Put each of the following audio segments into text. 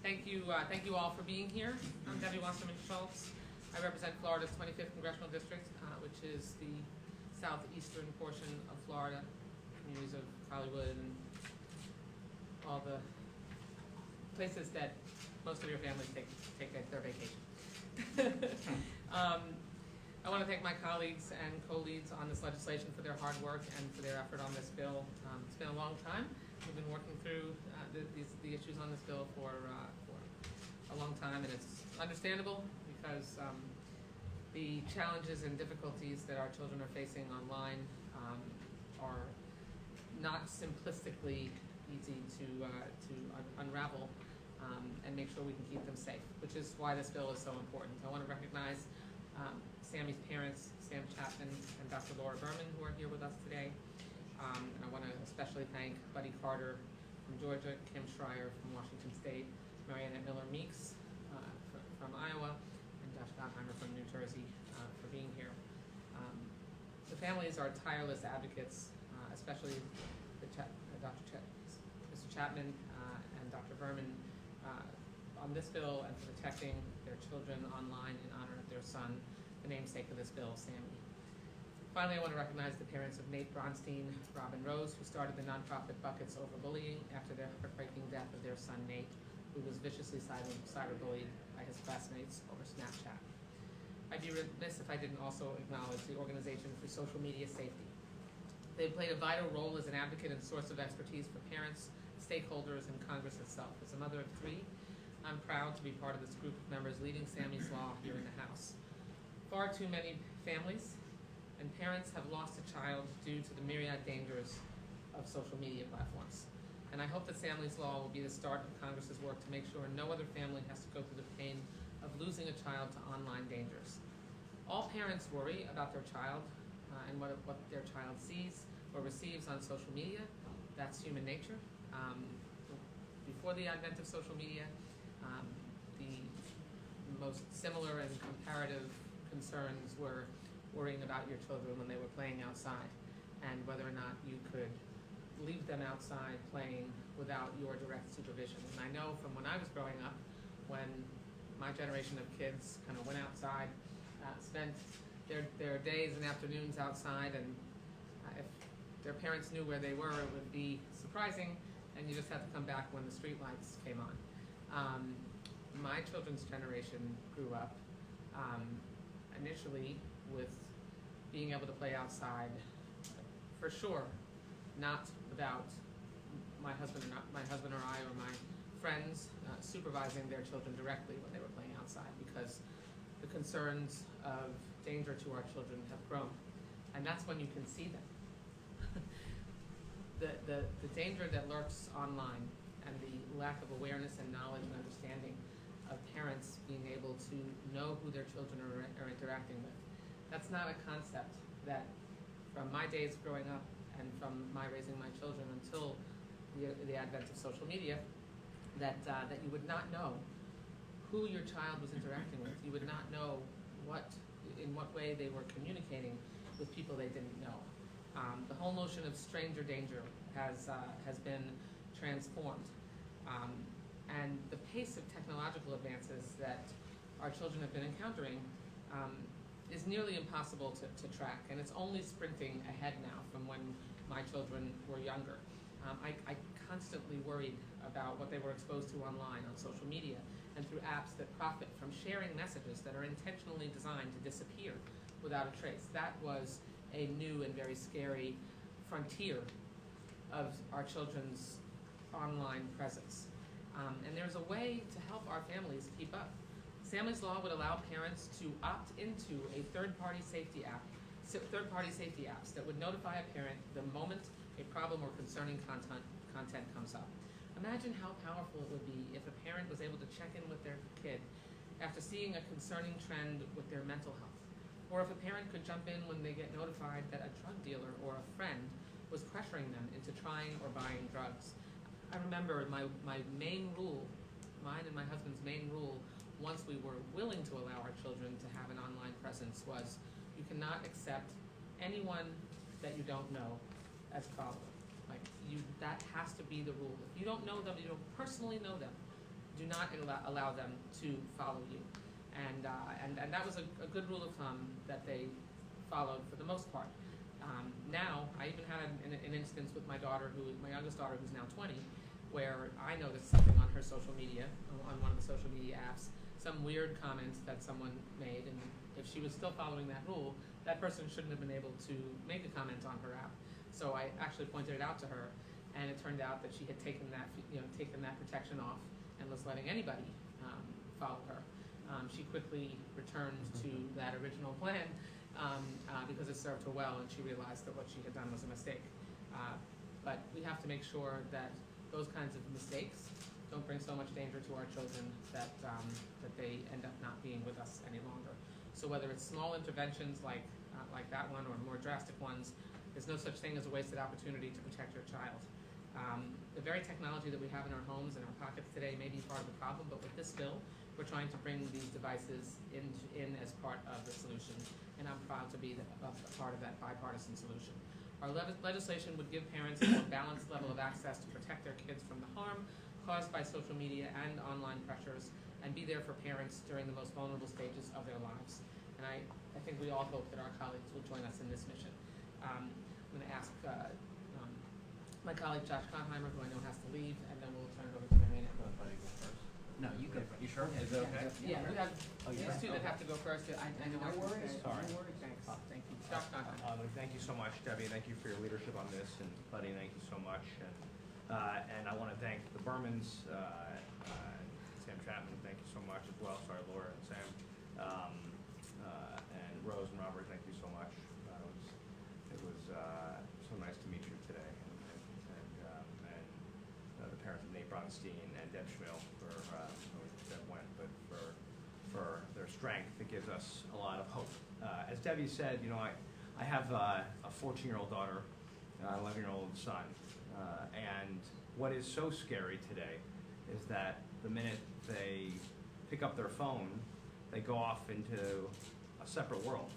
Thank you all for being here. I'm Debbie Wasserman Schultz. I represent Florida's 25th Congressional District, which is the southeastern portion of Florida, communities of Hollywood and all the places that most of your families take their vacation. I want to thank my colleagues and co-leads on this legislation for their hard work and for their effort on this bill. It's been a long time. We've been working through the issues on this bill for a long time, and it's understandable because the challenges and difficulties that our children are facing online are not simplistically easy to unravel and make sure we can keep them safe, which is why this bill is so important. I want to recognize Sammy's parents, Sam Chapman and Dr. Laura Berman, who are here with us today. And I want to especially thank Buddy Carter from Georgia, Kim Schreier from Washington State, Marianne Miller-Meeks from Iowa, and Josh Gottheimer from New Jersey for being here. The families are tireless advocates, especially Mr. Chapman and Dr. Berman on this bill and for protecting their children online in honor of their son, the namesake of this bill, Sammy. Finally, I want to recognize the parents of Nate Bronstein, Robin Rose, who started the nonprofit Buckets Over Bullying after their heartbreaking death of their son Nate, who was viciously cyberbullied by his classmates over Snapchat. I'd be remiss if I didn't also acknowledge the Organization for Social Media Safety. They've played a vital role as an advocate and source of expertise for parents, stakeholders, and Congress itself. As a mother of three, I'm proud to be part of this group of members leading Sammy's Law here in the House. Far too many families and parents have lost a child due to the myriad dangers of social media platforms. And I hope that Sammy's Law will be the start of Congress's work to make sure no other family has to go through the pain of losing a child to online dangers. All parents worry about their child and what their child sees or receives on social media. That's human nature. Before the advent of social media, the most similar and comparative concerns were worrying about your children when they were playing outside and whether or not you could leave them outside playing without your direct supervision. And I know from when I was growing up, when my generation of kids kind of went outside, spent their days and afternoons outside, and if their parents knew where they were, it would be surprising, and you just had to come back when the street lights came on. My children's generation grew up initially with being able to play outside, for sure, not without my husband or I or my friends supervising their children directly when they were playing outside, because the concerns of danger to our children have grown, and that's when you can see them. The danger that lurks online and the lack of awareness and knowledge and understanding of parents being able to know who their children are interacting with. That's not a concept that, from my days growing up and from my raising my children until the advent of social media, that you would not know who your child was interacting with. You would not know in what way they were communicating with people they didn't know. The whole notion of stranger danger has been transformed. And the pace of technological advances that our children have been encountering is nearly impossible to track, and it's only sprinting ahead now from when my children were younger. I constantly worried about what they were exposed to online, on social media, and through apps that profit from sharing messages that are intentionally designed to disappear without a trace. That was a new and very scary frontier of our children's online presence. And there's a way to help our families keep up. Sammy's Law would allow parents to opt into a third-party safety apps that would notify a parent the moment a problem or concerning content comes up. Imagine how powerful it would be if a parent was able to check in with their kid after seeing a concerning trend with their mental health. Or if a parent could jump in when they get notified that a drug dealer or a friend was pressuring them into trying or buying drugs. I remember my main rule, mine and my husband's main rule, once we were willing to allow our children to have an online presence, was you cannot accept anyone that you don't know as a follower. That has to be the rule. If you don't know them, you don't personally know them, do not allow them to follow you. And that was a good rule of thumb that they followed for the most part. Now, I even had an instance with my youngest daughter, who's now 20, where I noticed something on her social media, on one of the social media apps, some weird comments that someone made, and if she was still following that rule, that person shouldn't have been able to make a comment on her app. So I actually pointed it out to her, and it turned out that she had taken that protection off and was letting anybody follow her. She quickly returned to that original plan because it served her well, and she realized that what she had done was a mistake. But we have to make sure that those kinds of mistakes don't bring so much danger to our children that they end up not being with us any longer. So whether it's small interventions like that one or more drastic ones, there's no such thing as a wasted opportunity to protect your child. The very technology that we have in our homes and our pockets today may be part of the problem, but with this bill, we're trying to bring these devices in as part of the solution, and I'm proud to be a part of that bipartisan solution. Our legislation would give parents a more balanced level of access to protect their kids from the harm caused by social media and online pressures, and be there for parents during the most vulnerable stages of their lives. And I think we all hope that our colleagues will join us in this mission. I'm going to ask my colleague Josh Konheimer, who I know has to leave, and then we'll turn it over to Marianne. No, you go first. You sure? Is that okay? Yeah, we have these two that okay. have to go first. I know. No worries. Sorry. No worries. Thanks. Thank you. Josh Konheimer. Thank you so much, Debbie. Thank you for your leadership on this, and Buddy, thank you so much. And I want to thank the Bermans, Sam Chapman, thank you so much as well. Sorry, Laura and Sam, and Rose and Robert, thank you so much. It was so nice to meet you today, and the parents of Nate Bronstein and Deb Schmill for Deb went, but for their strength. It gives us a lot of hope. As Debbie said, I have a 14-year-old daughter, an 11-year-old son, and what is so scary today is that the minute they pick up their phone, they go off into a separate world,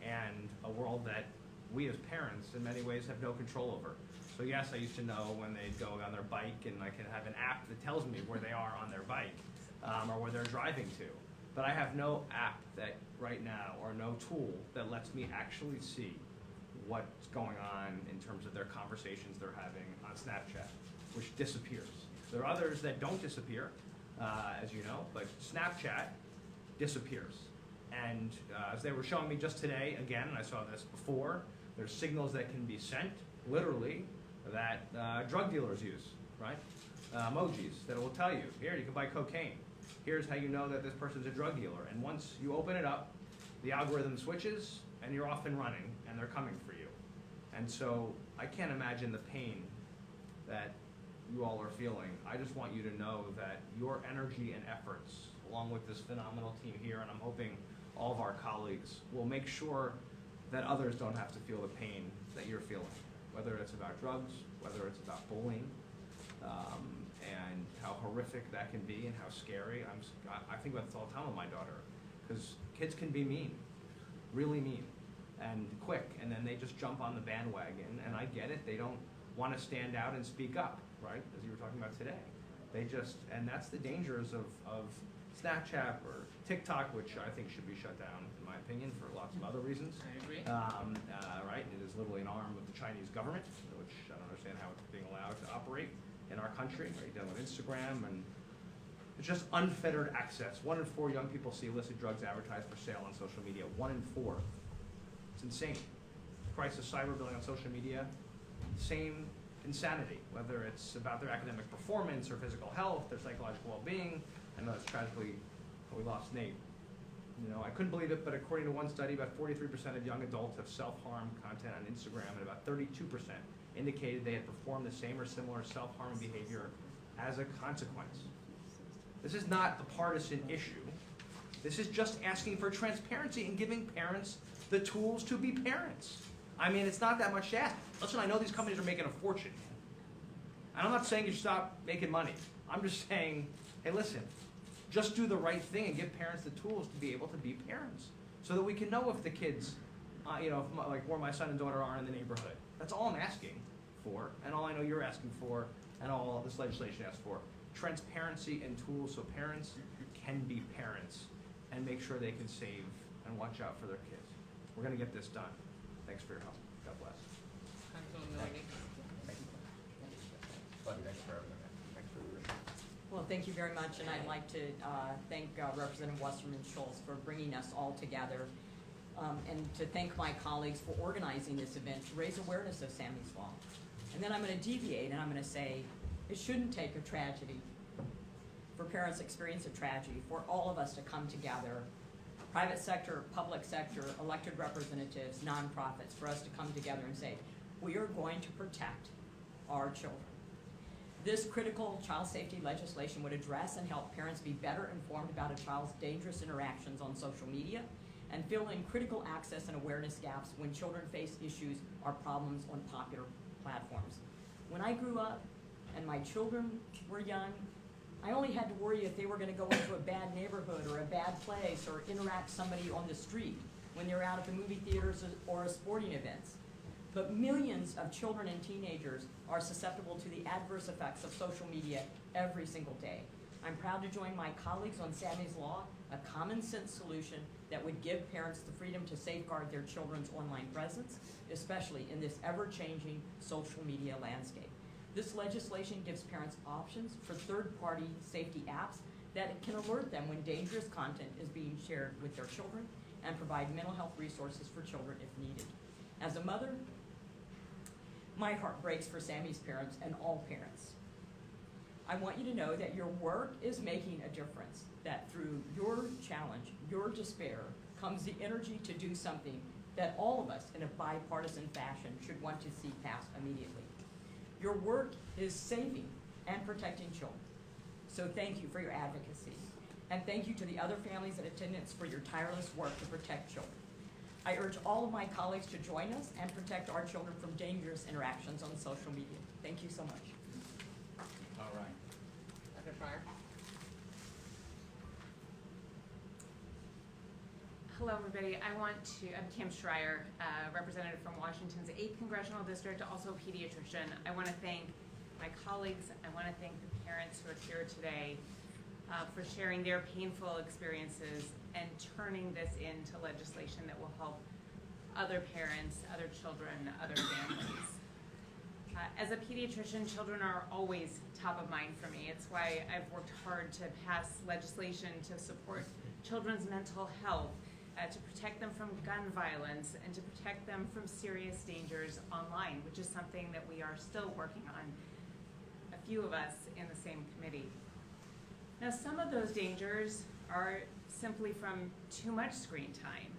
and a world that we as parents in many ways have no control over. So yes, I used to know when they'd go on their bike, and I can have an app that tells me where they are on their bike, or where they're driving to. But I have no app that right now, or no tool that lets me actually see what's going on in terms of their conversations they're having on Snapchat, which disappears. There are others that don't disappear, as you know, but Snapchat disappears. And as they were showing me just today, again, and I saw this before, there's signals that can be sent, literally, that drug dealers use, right? Emojis that will tell you, here, you can buy cocaine. Here's how you know that this person's a drug dealer. And once you open it up, the algorithm switches, and you're off and running, and they're coming for you. And so I can't imagine the pain that you all are feeling. I just want you to know that your energy and efforts, along with this phenomenal team here, and I'm hoping all of our colleagues, will make sure that others don't have to feel the pain that you're feeling, whether it's about drugs, whether it's about bullying, and how horrific that can be and how scary. I think about this all the time with my daughter, because kids can be mean, really mean, and quick, and then they just jump on the bandwagon, and I get it. They don't want to stand out and speak up, right, as you were talking about today. They just, and that's the dangers of Snapchat or TikTok, which I think should be shut down, in my opinion, for lots of other reasons. I agree. Right, and it is literally an arm of the Chinese government, which I don't understand how it's being allowed to operate in our country. Right, dealing with Instagram, and it's just unfettered access. 1 in 4 young people see illicit drugs advertised for sale on social media. 1 in 4. It's insane. The price of cyberbullying on social media, same insanity, whether it's about their academic performance or physical health, their psychological well-being. I know it's tragically we lost Nate. I couldn't believe it, but according to one study, about 43% of young adults have self-harm content on Instagram, and about 32% indicated they had performed the same or similar self-harming behavior as a consequence. This is not the partisan issue. This is just asking for transparency and giving parents the tools to be parents. I mean, it's not that much to ask. Listen, I know these companies are making a fortune. And I'm not saying you stop making money. I'm just saying, hey, listen, just do the right thing and give parents the tools to be able to be parents so that we can know if the kids, like where my son and daughter are in the neighborhood. That's all I'm asking for, and all I know you're asking for, and all this legislation asks for. transparency and tools so parents can be parents and make sure they can save and watch out for their kids. We're gonna get this done. Thanks for your help. God bless. Buddy, thanks for everything. Thanks for your. Well, thank you very much, and I'd like to thank Representative Westerman Schultz for bringing us all together, and to thank my colleagues for organizing this event to raise awareness of Sammy's Law. And then I'm going to deviate, and I'm going to say it shouldn't take a tragedy for parents experience a tragedy for all of us to come together, private sector, public sector, elected representatives, nonprofits, for us to come together and say, we are going to protect our children. This critical child safety legislation would address and help parents be better informed about a child's dangerous interactions on social media and fill in critical access and awareness gaps when children face issues or problems on popular platforms. When I grew up and my children were young, I only had to worry if they were going to go into a bad neighborhood or a bad place or interact with somebody on the street when they're out at the movie theaters or sporting events. But millions of children and teenagers are susceptible to the adverse effects of social media every single day. I'm proud to join my colleagues on Sammy's Law, a common sense solution that would give parents the freedom to safeguard their children's online presence, especially in this ever-changing social media landscape. This legislation gives parents options for third-party safety apps that can alert them when dangerous content is being shared with their children and provide mental health resources for children if needed. As a mother, my heart breaks for Sammy's parents and all parents. I want you to know that your work is making a difference, that through your challenge, your despair, comes the energy to do something that all of us in a bipartisan fashion should want to see passed immediately. Your work is saving and protecting children. So thank you for your advocacy. And thank you to the other families in attendance for your tireless work to protect children. I urge all of my colleagues to join us and protect our children from dangerous interactions on social media. Thank you so much. All right. Dr. Fryer? Hello, everybody. I'm Kim Schreier, representative from Washington's 8th Congressional District, also a pediatrician. I want to thank my colleagues. I want to thank the parents who are here today for sharing their painful experiences and turning this into legislation that will help other parents, other children, other families. As a pediatrician, children are always top of mind for me. It's why I've worked hard to pass legislation to support children's mental health, to protect them from gun violence, and to protect them from serious dangers online, which is something that we are still working on, a few of us in the same committee. Now, some of those dangers are simply from too much screen time.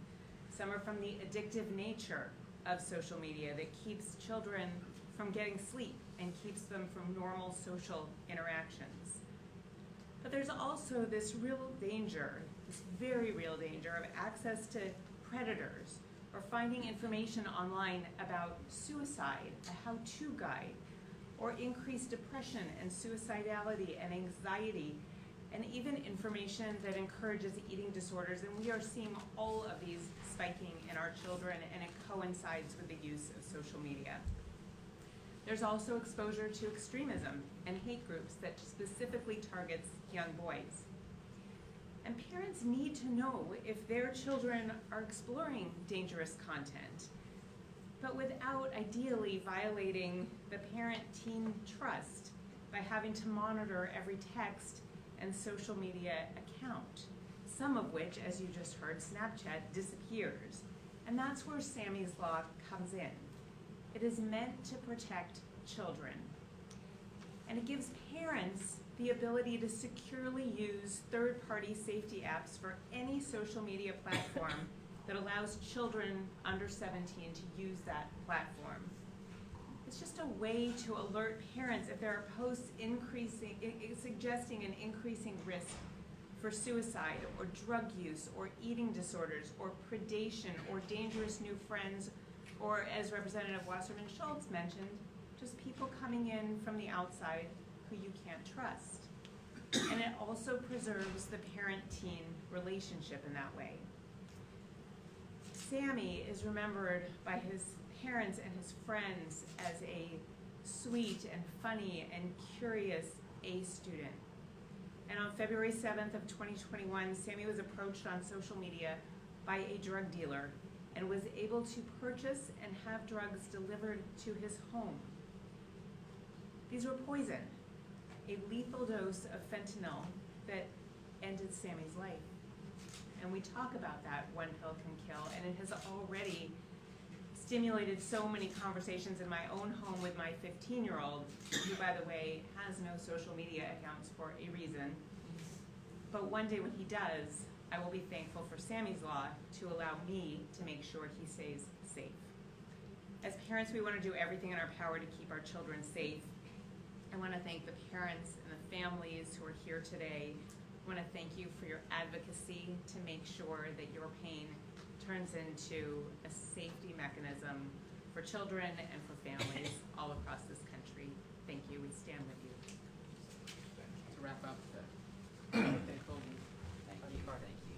Some are from the addictive nature of social media that keeps children from getting sleep and keeps them from normal social interactions. But there's also this real danger, this very real danger of access to predators or finding information online about suicide, a how-to guide, or increased depression and suicidality and anxiety, and even information that encourages eating disorders. And we are seeing all of these spiking in our children, and it coincides with the use of social media. There's also exposure to extremism and hate groups that specifically targets young boys. And parents need to know if their children are exploring dangerous content, but without ideally violating the parent-teen trust by having to monitor every text and social media account, some of which, as you just heard, Snapchat, disappears. And that's where Sammy's Law comes in. It is meant to protect children. And it gives parents the ability to securely use third-party safety apps for any social media platform that allows children under 17 to use that platform. It's just a way to alert parents if there are posts suggesting an increasing risk for suicide or drug use or eating disorders or predation or dangerous new friends, or as Representative Wasserman Schultz mentioned, just people coming in from the outside who you can't trust. And it also preserves the parent-teen relationship in that way. Sammy is remembered by his parents and his friends as a sweet and funny and curious A student. And on February 7th of 2021, Sammy was approached on social media by a drug dealer and was able to purchase and have drugs delivered to his home. These were poison, a lethal dose of fentanyl that ended Sammy's life. And we talk about that one pill can kill, and it has already stimulated so many conversations in my own home with my 15-year-old, who, by the way, has no social media accounts for a reason. But one day when he does, I will be thankful for Sammy's Law to allow me to make sure he stays safe. As parents, we want to do everything in our power to keep our children safe. I want to thank the parents and the families who are here today. I want to thank you for your advocacy to make sure that your pain turns into a safety mechanism for children and for families all across this country. Thank you. We stand with you. To wrap up, Thank you. Thank you.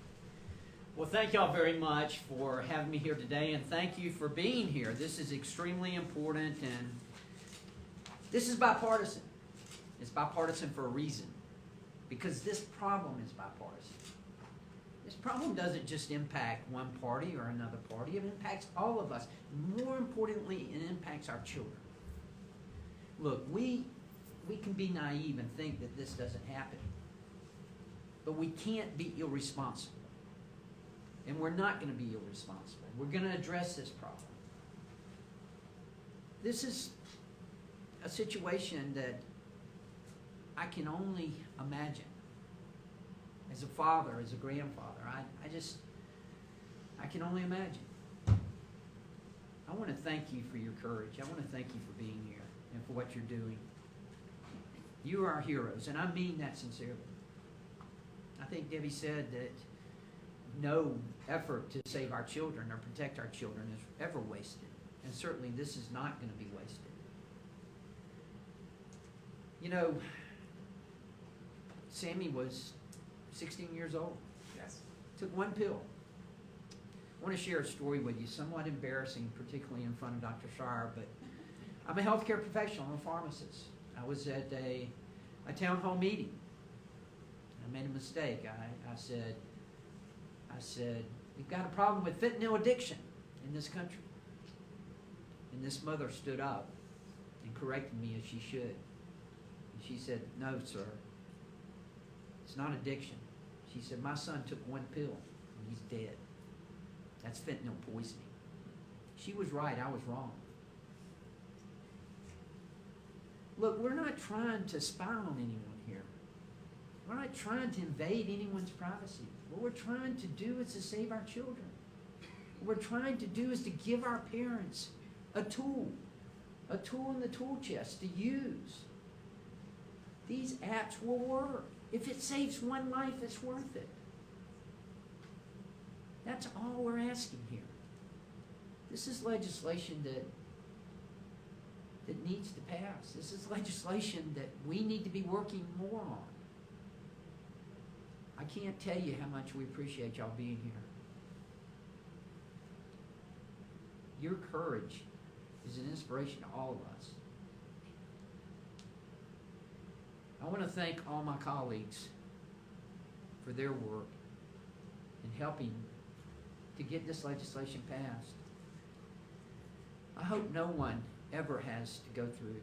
Well, thank y'all very much for having me here today, and thank you for being here. This is extremely important, and this is bipartisan. It's bipartisan for a reason, because this problem is bipartisan. This problem doesn't just impact one party or another party. It impacts all of us. More importantly, it impacts our children. Look, we can be naive and think that this doesn't happen. But we can't be irresponsible. And we're not going to be irresponsible. We're going to address this problem. This is a situation that I can only imagine. As a father, as a grandfather, I can only imagine. I want to thank you for your courage. I want to thank you for being here and for what you're doing. You are our heroes, and I mean that sincerely. I think Debbie said that no effort to save our children or protect our children is ever wasted. And certainly this is not going to be wasted. You know, Sammy was 16 years old. Yes. Took one pill. I want to share a story with you, somewhat embarrassing, particularly in front of Dr. Schreier, but I'm a healthcare professional. I'm a pharmacist. I was at a town hall meeting. I made a mistake. I said, we've got a problem with fentanyl addiction in this country. And this mother stood up and corrected me as she should. And she said, no, sir. It's not addiction. She said, my son took one pill and he's dead. That's fentanyl poisoning. She was right. I was wrong. Look, we're not trying to spy on anyone here. We're not trying to invade anyone's privacy. What we're trying to do is to save our children. What we're trying to do is to give our parents a tool in the tool chest to use. These apps will work. If it saves one life, it's worth it. That's all we're asking here. This is legislation that needs to pass. This is legislation that we need to be working more on. I can't tell you how much we appreciate y'all being here. Your courage is an inspiration to all of us. I want to thank all my colleagues for their work in helping to get this legislation passed. I hope no one ever has to go through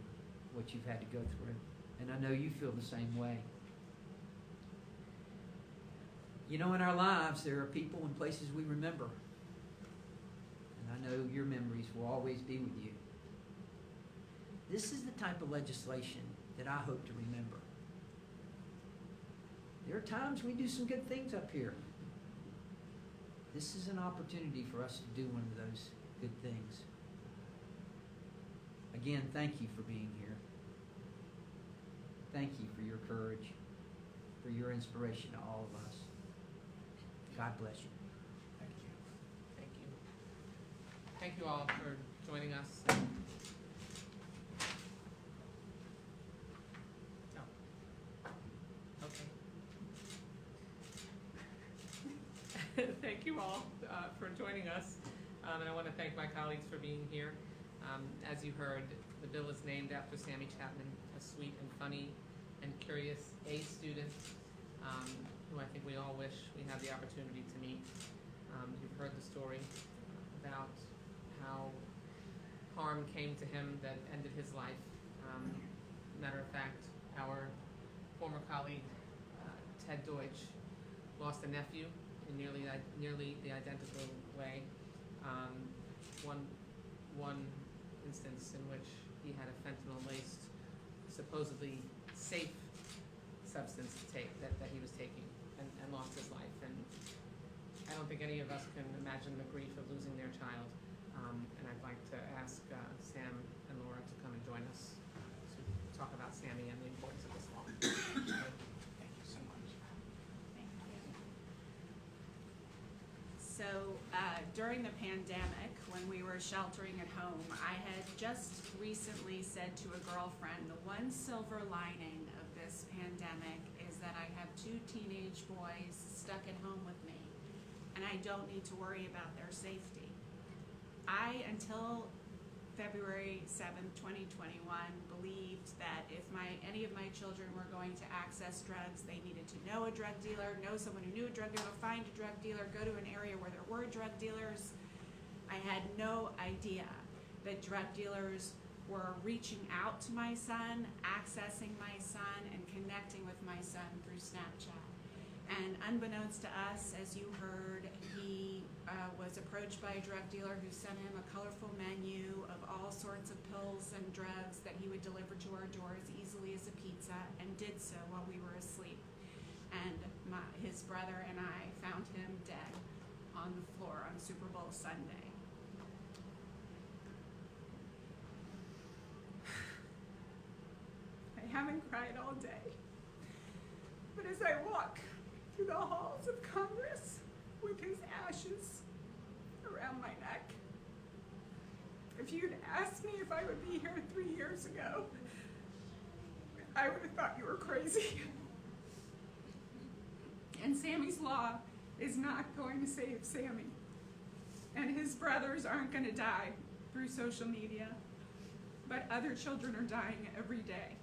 what you've had to go through, and I know you feel the same way. You know, in our lives, there are people and places we remember, and I know your memories will always be with you. This is the type of legislation that I hope to remember. There are times we do some good things up here. This is an opportunity for us to do one of those good things. Again, thank you for being here. Thank you for your courage, for your inspiration to all of us. God bless you. Thank you. thank you. Thank you all for joining us. Oh. Okay. Thank you all for joining us. And I want to thank my colleagues for being here. As you heard, the bill is named after Sammy Chapman, a sweet and funny and curious A student we all wish we had the opportunity to meet. You've heard the story about how harm came to him that ended his life. Matter of fact, our former colleague, Ted Deutsch, lost a nephew in nearly the identical way. One instance in which he had a fentanyl-laced, supposedly safe substance to take that he was taking and lost his life. And I don't think any of us can imagine the grief of losing their child. And I'd like to ask Sam and Laura to come and join us to talk about Sammy and the importance of this law. Thank you so much. Thank you. So during the pandemic, when we were sheltering at home, I had just recently said to a girlfriend, the one silver lining of this pandemic is that I have 2 teenage boys stuck at home with me, and I don't need to worry about their safety. I, until February 7th, 2021, believed that if any of my children were going to access drugs, they needed to know a drug dealer, know someone who knew a drug dealer, find a drug dealer, go to an area where there were drug dealers. I had no idea that drug dealers were reaching out to my son, accessing my son, and connecting with my son through Snapchat. And unbeknownst to us, as you heard, he was approached by a drug dealer who sent him a colorful menu of all sorts of pills and drugs that he would deliver to our door as easily as a pizza, and did so while we were asleep. And his brother and I found him dead on the floor on Super Bowl Sunday. I haven't cried all day, but as I walk through the halls of Congress with his ashes around my neck, if you'd asked me if I would be here 3 years ago, I would have thought you were crazy. And Sammy's law is not going to save Sammy. And his brothers aren't going to die through social media, but other children are dying every day.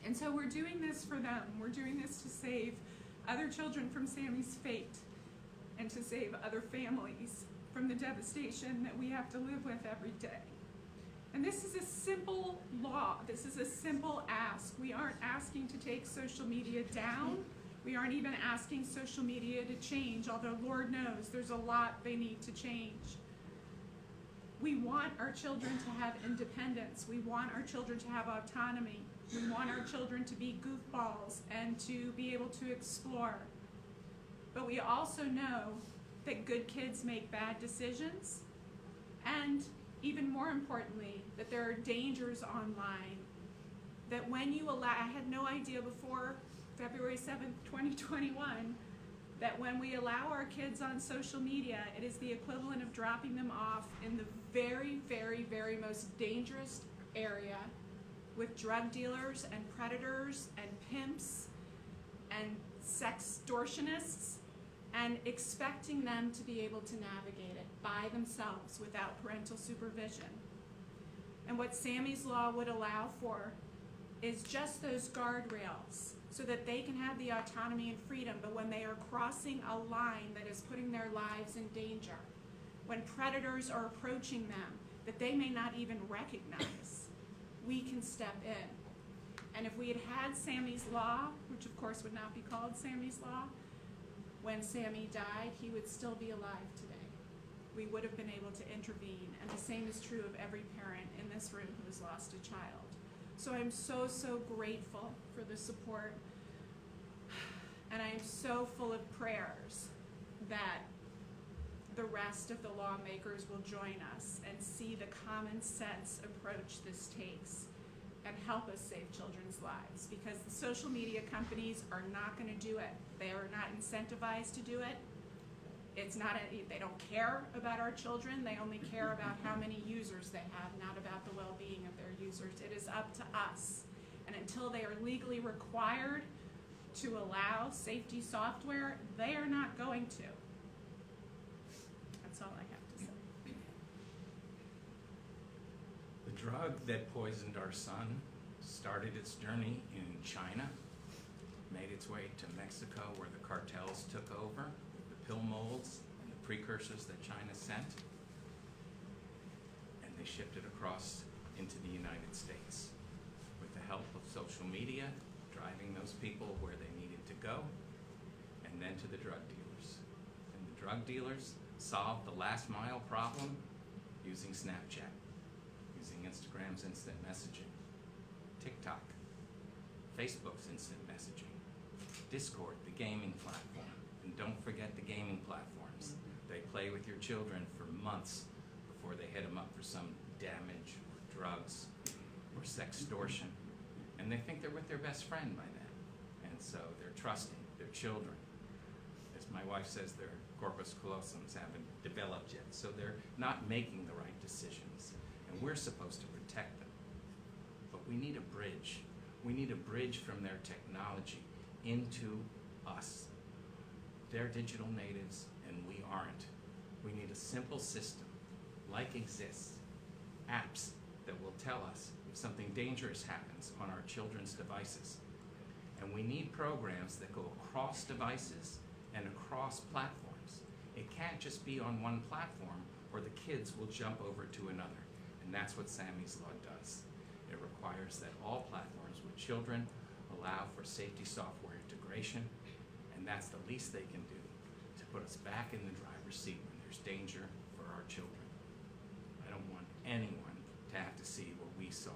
And so we're doing this for them. We're doing this to save other children from Sammy's fate and to save other families from the devastation that we have to live with every day. And this is a simple law. This is a simple ask. We aren't asking to take social media down. We aren't even asking social media to change, although Lord knows there's a lot they need to change. We want our children to have independence. We want our children to have autonomy. We want our children to be goofballs and to be able to explore. But we also know that good kids make bad decisions, and even more importantly, that there are dangers online. That when you allow, I had no idea before February 7th, 2021, that when we allow our kids on social media, it is the equivalent of dropping them off in the very, very, very most dangerous area with drug dealers and predators and pimps and sextortionists, and expecting them to be able to navigate it by themselves without parental supervision. And what Sammy's law would allow for is just those guardrails so that they can have the autonomy and freedom, but when they are crossing a line that is putting their lives in danger, when predators are approaching them that they may not even recognize, we can step in. And if we had had Sammy's law, which of course would not be called Sammy's law, when Sammy died, he would still be alive today. We would have been able to intervene, and the same is true of every parent in this room who has lost a child. So I'm so, so grateful for the support, and I am so full of prayers that the rest of the lawmakers will join us and see the common sense approach this takes and help us save children's lives, because the social media companies are not going to do it. They are not incentivized to do it. They don't care about our children. They only care about how many users they have, not about the well-being of their users. It is up to us. And until they are legally required to allow safety software, they are not going to. That's all I have to say. The drug that poisoned our son started its journey in China, made its way to Mexico, where the cartels took over with the pill molds and the precursors that China sent, and they shipped it across into the United States with the help of social media, driving those people where they needed to go, and then to the drug dealers. And the drug dealers solved the last mile problem using Snapchat, using Instagram's instant messaging, TikTok, Facebook's instant messaging, Discord, the gaming platform. And don't forget the gaming platforms. They play with your children for months before they hit them up for some damage or drugs or sextortion. And they think they're with their best friend by then. And so they're trusting their children. As my wife says, their corpus callosums haven't developed yet, so they're not making the right decisions. And we're supposed to protect them. But we need a bridge. We need a bridge from their technology into us. They're digital natives, and we aren't. We need a simple system, like exists, apps that will tell us if something dangerous happens on our children's devices. And we need programs that go across devices and across platforms. It can't just be on one platform, or the kids will jump over to another. And that's what Sammy's Law does. It requires that all platforms with children allow for safety software integration, and that's the least they can do to put us back in the driver's seat when there's danger for our children. I don't want anyone to have to see what we saw.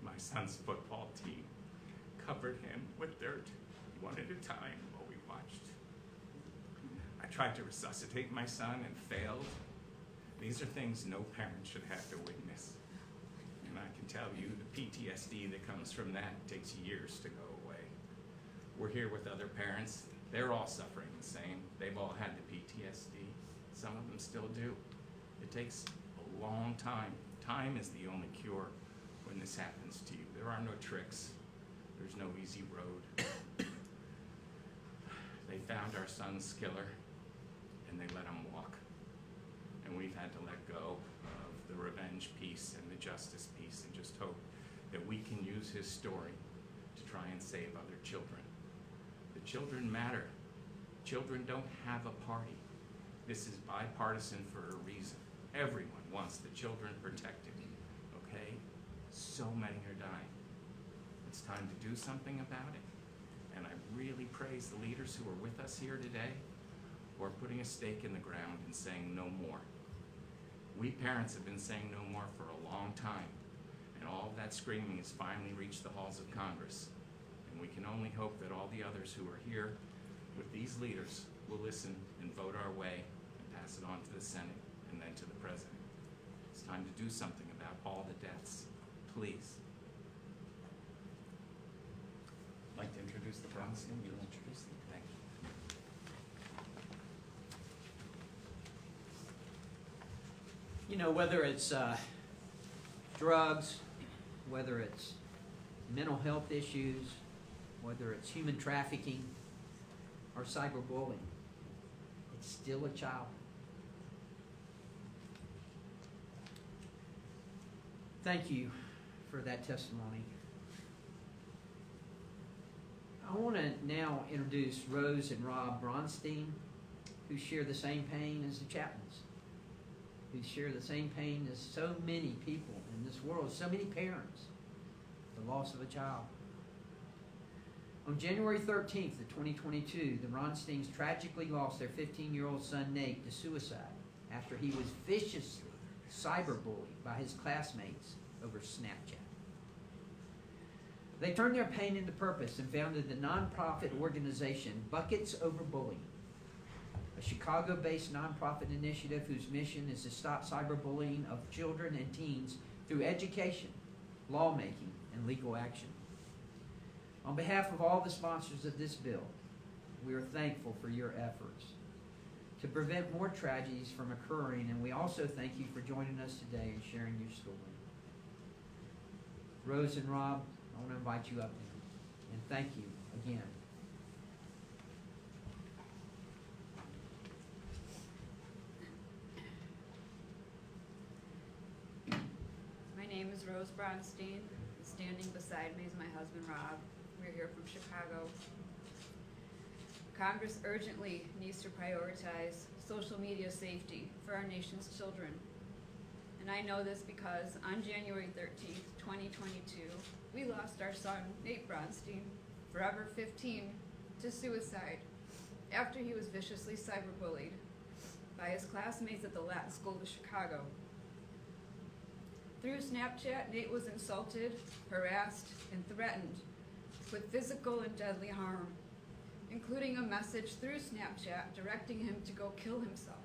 My son's football team covered him with dirt one at a time while we watched. I tried to resuscitate my son and failed. These are things no parent should have to witness. And I can tell you the PTSD that comes from that takes years to go away. We're here with other parents. They're all suffering the same. They've all had the PTSD. Some of them still do. It takes a long time. Time is the only cure when this happens to you. There are no tricks. There's no easy road. They found our son's killer, and they let him walk. And we've had to let go of the revenge piece and the justice piece and just hope that we can use his story to try and save other children. The children matter. Children don't have a party. This is bipartisan for a reason. Everyone wants the children protected, okay? So many are dying. It's time to do something about it. And I really praise the leaders who are with us here today, who are putting a stake in the ground and saying no more. We parents have been saying no more for a long time, and all of that screaming has finally reached the halls of Congress. And we can only hope that all the others who are here with these leaders will listen and vote our way and pass it on to the Senate and then to the President. It's time to do something about all the deaths. Please. I'd like to introduce the Bronx team. You'll introduce them. Thank you. You know, whether it's drugs, whether it's mental health issues, whether it's human trafficking or cyberbullying, it's still a child. Thank you for that testimony. I want to now introduce Rose and Rob Bronstein, who share the same pain as the Chapmans, who share the same pain as so many people in this world, so many parents, the loss of a child. On January 13th of 2022, the Bronsteins tragically lost their 15-year-old son Nate to suicide after he was viciously cyberbullied by his classmates over Snapchat. They turned their pain into purpose and founded the nonprofit organization Buckets Over Bullying, a Chicago-based nonprofit initiative whose mission is to stop cyberbullying of children and teens through education, lawmaking, and legal action. On behalf of all the sponsors of this bill, we are thankful for your efforts to prevent more tragedies from occurring, and we also thank you for joining us today and sharing your story. Rose and Rob, I want to invite you up now, and thank you again. My name is Rose Bronstein. Standing beside me is my husband Rob. We're here from Chicago. Congress urgently needs to prioritize social media safety for our nation's children. And I know this because on January 13th, 2022, we lost our son, Nate Bronstein, forever 15, to suicide after he was viciously cyberbullied by his classmates at the Latin School of Chicago. Through Snapchat, Nate was insulted, harassed, and threatened with physical and deadly harm, including a message through Snapchat directing him to go kill himself.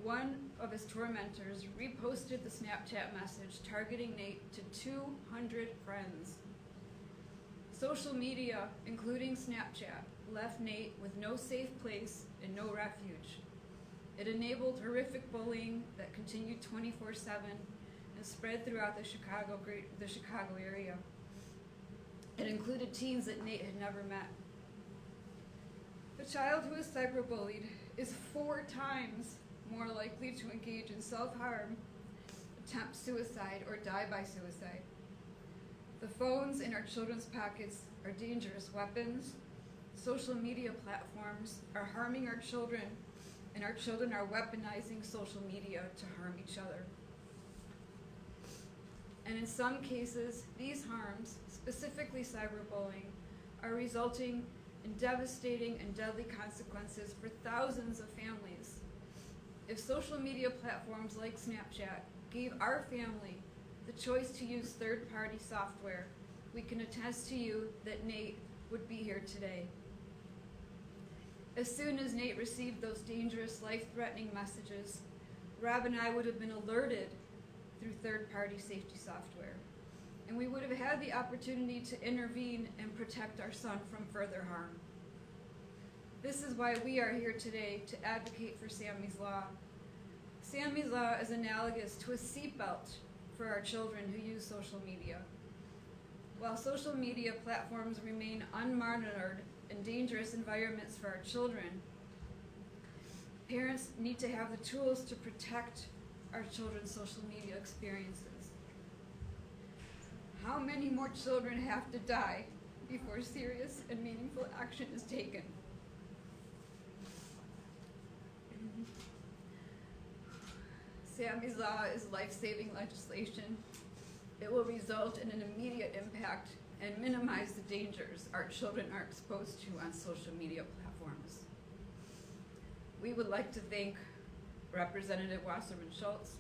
One of his tormentors reposted the Snapchat message targeting Nate to 200 friends. Social media, including Snapchat, left Nate with no safe place and no refuge. It enabled horrific bullying that continued 24/7 and spread throughout the Chicago area. It included teens that Nate had never met. A child who is cyberbullied is 4 times more likely to engage in self-harm, attempt suicide, or die by suicide. The phones in our children's pockets are dangerous weapons. Social media platforms are harming our children, and our children are weaponizing social media to harm each other. And in some cases, these harms, specifically cyberbullying, are resulting in devastating and deadly consequences for thousands of families. If social media platforms like Snapchat gave our family the choice to use third-party software, we can attest to you that Nate would be here today. As soon as Nate received those dangerous, life-threatening messages, Rob and I would have been alerted through third-party safety software, and we would have had the opportunity to intervene and protect our son from further harm. This is why we are here today to advocate for Sammy's Law. Sammy's Law is analogous to a seatbelt for our children who use social media. While social media platforms remain unmonitored and dangerous environments for our children, parents need to have the tools to protect our children's social media experiences. How many more children have to die before serious and meaningful action is taken? Sammy's Law is life-saving legislation. It will result in an immediate impact and minimize the dangers our children are exposed to on social media platforms. We would like to thank Representative Wasserman Schultz,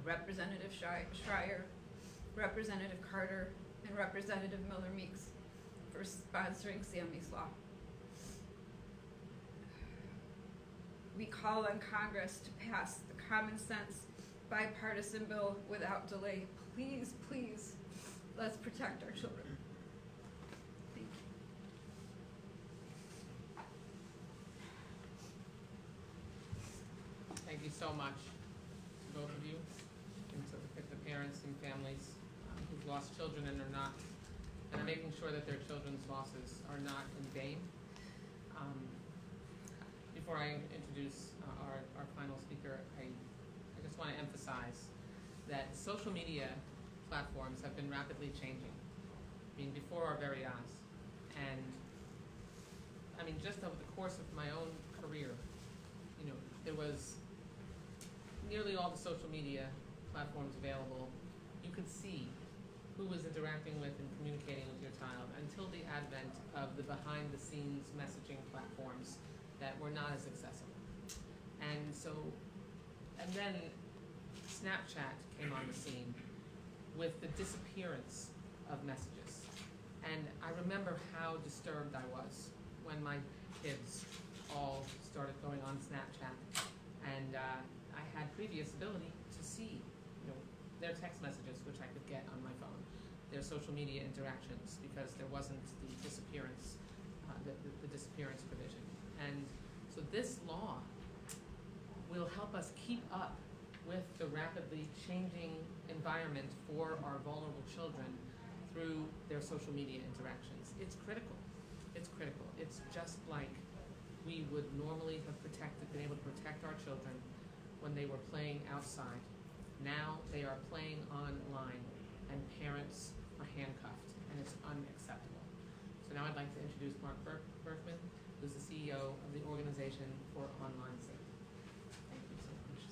Representative Schreier, Representative Carter, and Representative Miller Meeks for sponsoring Sammy's Law. We call on Congress to pass the common sense bipartisan bill without delay. Please, please, let's protect our children. Thank you. Thank you so much to both of you, and to the parents and families who've lost children and are making sure that their children's losses are not in vain. Before I introduce our final speaker, I just want to emphasize that social media platforms have been rapidly changing, before our very eyes. And just over the course of my own career, there was nearly all the social media platforms available. You could see who was interacting with and communicating with your child until the advent of the behind-the-scenes messaging platforms that were not as accessible. And then Snapchat came on the scene with the disappearance of messages. And I remember how disturbed I was when my kids all started going on Snapchat. And I had previous ability to see their text messages, which I could get on my phone, their social media interactions, because there wasn't the disappearance, the disappearance provision. And so this law will help us keep up with the rapidly changing environment for our vulnerable children through their social media interactions. It's critical. It's critical. It's just like we would normally have been able to protect our children when they were playing outside. Now they are playing online, and parents are handcuffed. And and it's unacceptable. So now I'd like to introduce Mark Berkman, who's the CEO of the Organization for Online Safety. Thank you so much.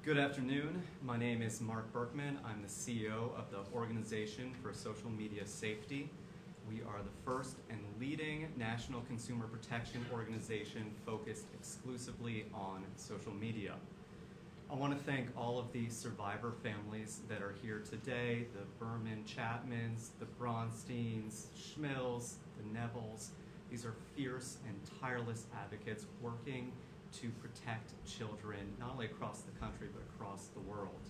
Good afternoon. My name is Mark Berkman. I'm the CEO of the Organization for Social Media Safety. We are the first and leading national consumer protection organization focused exclusively on social media. I want to thank all of the survivor families that are here today, the Berman Chapmans, the Bronsteins, Schmills, the Nevilles. These are fierce and tireless advocates working to protect children, not only across the country, but across the world.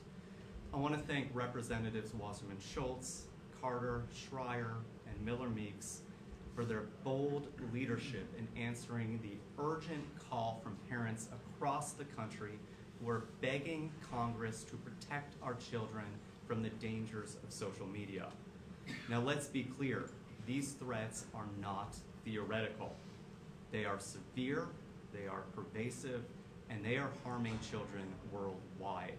I want to thank Representatives Wasserman Schultz, Carter, Schreier, and Miller Meeks for their bold leadership in answering the urgent call from parents across the country who are begging Congress to protect our children from the dangers of social media. Now let's be clear, these threats are not theoretical. They are severe, they are pervasive, and they are harming children worldwide.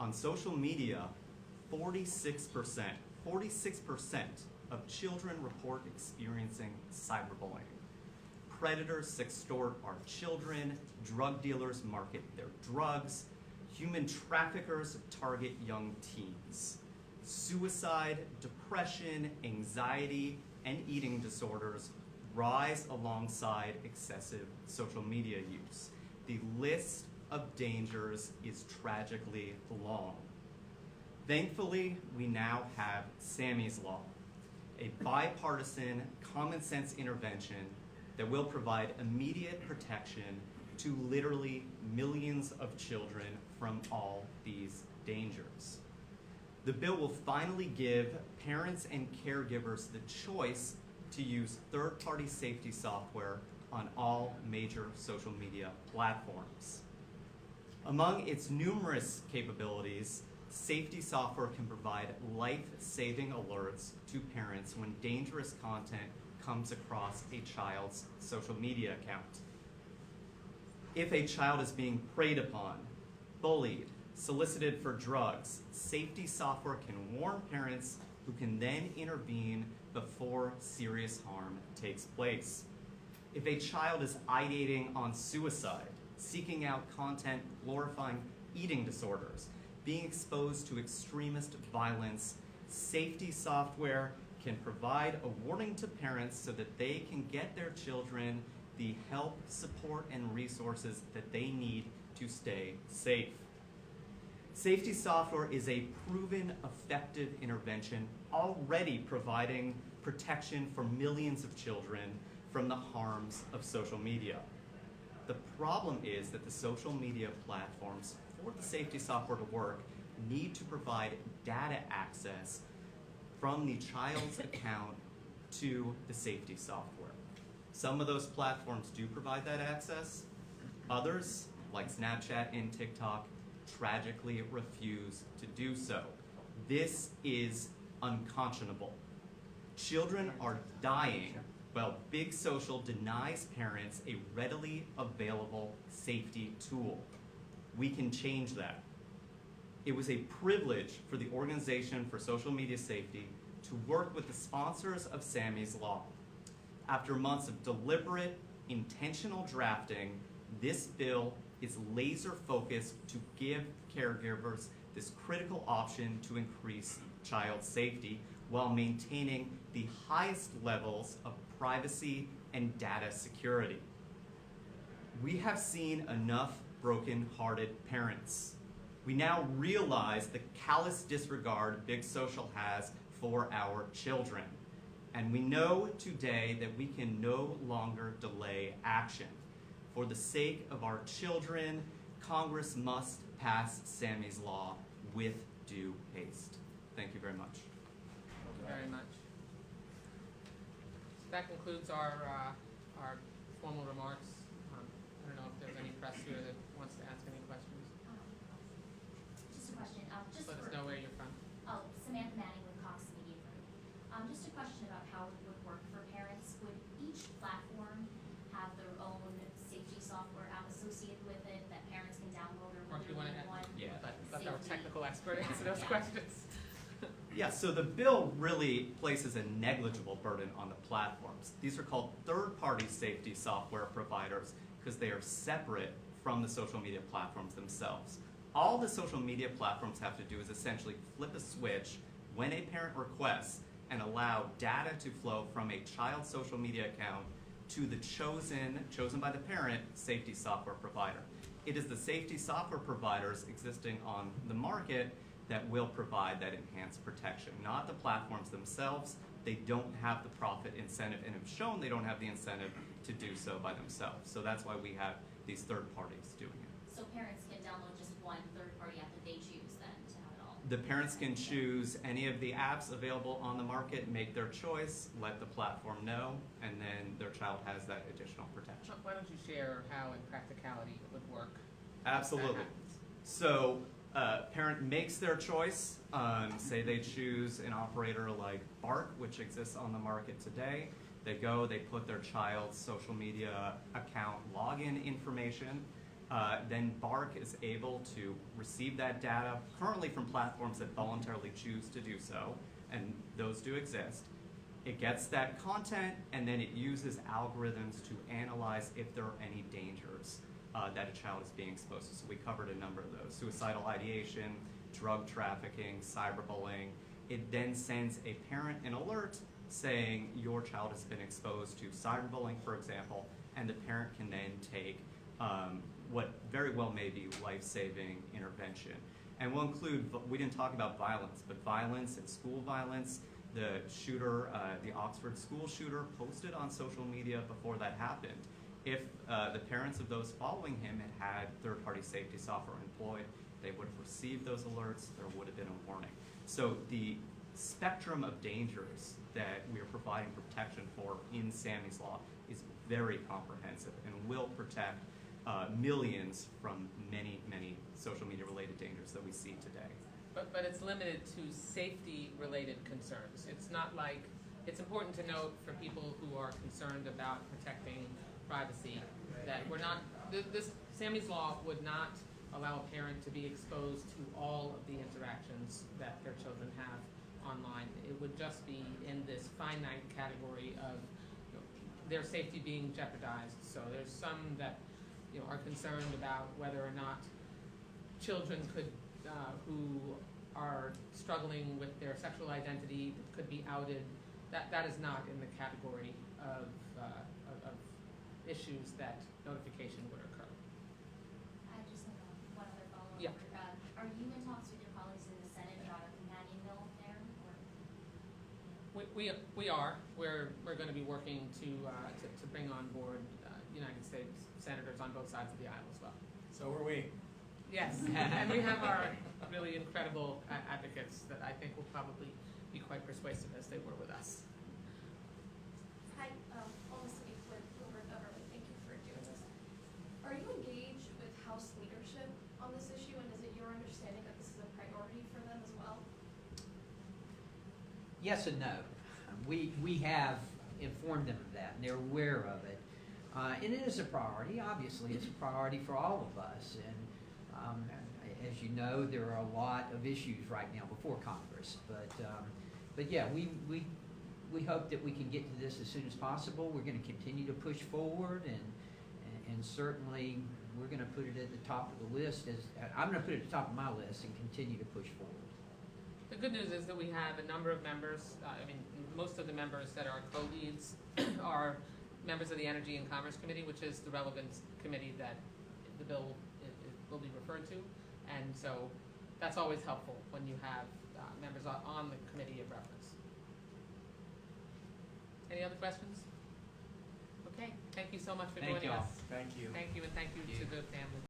On social media, 46% of children report experiencing cyberbullying. Predators sextort our children, drug dealers market their drugs, human traffickers target young teens. Suicide, depression, anxiety, and eating disorders rise alongside excessive social media use. The list of dangers is tragically long. Thankfully, we now have Sammy's Law, a bipartisan, common sense intervention that will provide immediate protection to literally millions of children from all these dangers. The bill will finally give parents and caregivers the choice to use third-party safety software on all major social media platforms. Among its numerous capabilities, safety software can provide life-saving alerts to parents when dangerous content comes across a child's social media account. If a child is being preyed upon, bullied, solicited for drugs, safety software can warn parents who can then intervene before serious harm takes place. If a child is ideating on suicide, seeking out content glorifying eating disorders, being exposed to extremist violence, safety software can provide a warning to parents so that they can get their children the help, support, and resources that they need to stay safe. Safety software is a proven, effective intervention already providing protection for millions of children from the harms of social media. The problem is that the social media platforms, for the safety software to work, need to provide data access from the child's account to the safety software. Some of those platforms do provide that access. Others, like Snapchat and TikTok, tragically refuse to do so. This is unconscionable. Children are dying while Big Social denies parents a readily available safety tool. We can change that. It was a privilege for the Organization for Social Media Safety to work with the sponsors of Sammy's Law. After months of deliberate, intentional drafting, this bill is laser focused to give caregivers this critical option to increase child safety while maintaining the highest levels of privacy and data security. We have seen enough broken-hearted parents. We now realize the callous disregard Big Social has for our children. And we know today that we can no longer delay action. For the sake of our children, Congress must pass Sammy's Law with due haste. Thank you very much. Thank you very much. So that concludes our formal remarks. I don't know if there's any press here that wants to ask any questions. Just a question. Just let us know where you're from. Samantha Manning with Cox Media Group. Just a question about how it would work for parents. Would each platform have their own safety software app associated with it that parents can download or Mark, would you want there to be one? Yeah. Let our Safety. technical questions. Yeah, so the bill really places a negligible burden on the platforms. These are called third-party safety software providers because they are separate from the social media platforms themselves. All the social media platforms have to do is essentially flip a switch when a parent requests and allow data to flow from a child's social media account to the chosen by the parent, safety software provider. It is the safety software providers existing on the market that will provide that enhanced protection, not the platforms themselves. They don't have the profit incentive and have shown they don't have the incentive to do so by themselves. So that's why we have these third parties doing it. So parents can download just one third-party app that they choose then to have it all? The parents can choose any of the apps available on the market, make their choice, let the platform know, and then their child has that additional protection. Why don't you share how in practicality it would work? Absolutely. That happens? So, parent makes their choice. Say they choose an operator like Bark, which exists on the market today. They go, they put their child's social media account login information. Then Bark is able to receive that data, currently from platforms that voluntarily choose to do so, and those do exist. It gets that content, and then it uses algorithms to analyze if there are any dangers that a child is being exposed to. So we covered a number of those: suicidal ideation, drug trafficking, cyberbullying. It then sends a parent an alert saying your child has been exposed to cyberbullying, for example, and the parent can then take what very well may be life-saving intervention. And we'll include, we didn't talk about violence, but violence and school violence. The shooter, the Oxford school shooter, posted on social media before that happened. If the parents of those following him had third-party safety software employed, they would have received those alerts, there would have been a warning. So the spectrum of dangers that we are providing protection for in Sammy's Law is very comprehensive and will protect millions from many, many social media related dangers that we see today. But it's limited to safety-related concerns. It's not like, it's important to note for people who are concerned about protecting privacy that we're not, this Sammy's Law would not allow a parent to be exposed to all of the interactions that their children have online. It would just be in this finite category of their safety being jeopardized. So there's some that are concerned about whether or not children could who are struggling with their sexual identity could be outed. That is not in the category of issues that notification would occur. I just have one other follow-up. Yeah. Are you in talks with your colleagues in the Senate about a companion bill there? Or? We are. We're going to be working to bring on board United States senators on both sides of the aisle as well. So are we. Yes, and we have our really incredible advocates that I think will probably be quite persuasive as they were with us. Hi, Felicity with Bloomberg Government. Thank you for doing this. Are you engaged with House leadership on this issue, and is it your understanding that this is a priority for them as well? Yes and no. We have informed them of that, and they're aware of it. And it is a priority. Obviously, it's a priority for all of us. And as you know, there are a lot of issues right now before Congress. But yeah, we hope that we can get to this as soon as possible. We're going to continue to push forward, and certainly we're going to put it at the top of the list. I'm going to put it at the top of my list and continue to push forward. The good news is that we have a number of members. Most of the members that are co-leads are members of the Energy and Commerce Committee, which is the relevant committee that the bill will be referred to. And so that's always helpful when you have members on the committee of reference. Any other questions? Okay, thank you so much for joining us. Thank you. Thank you, and thank you to the family.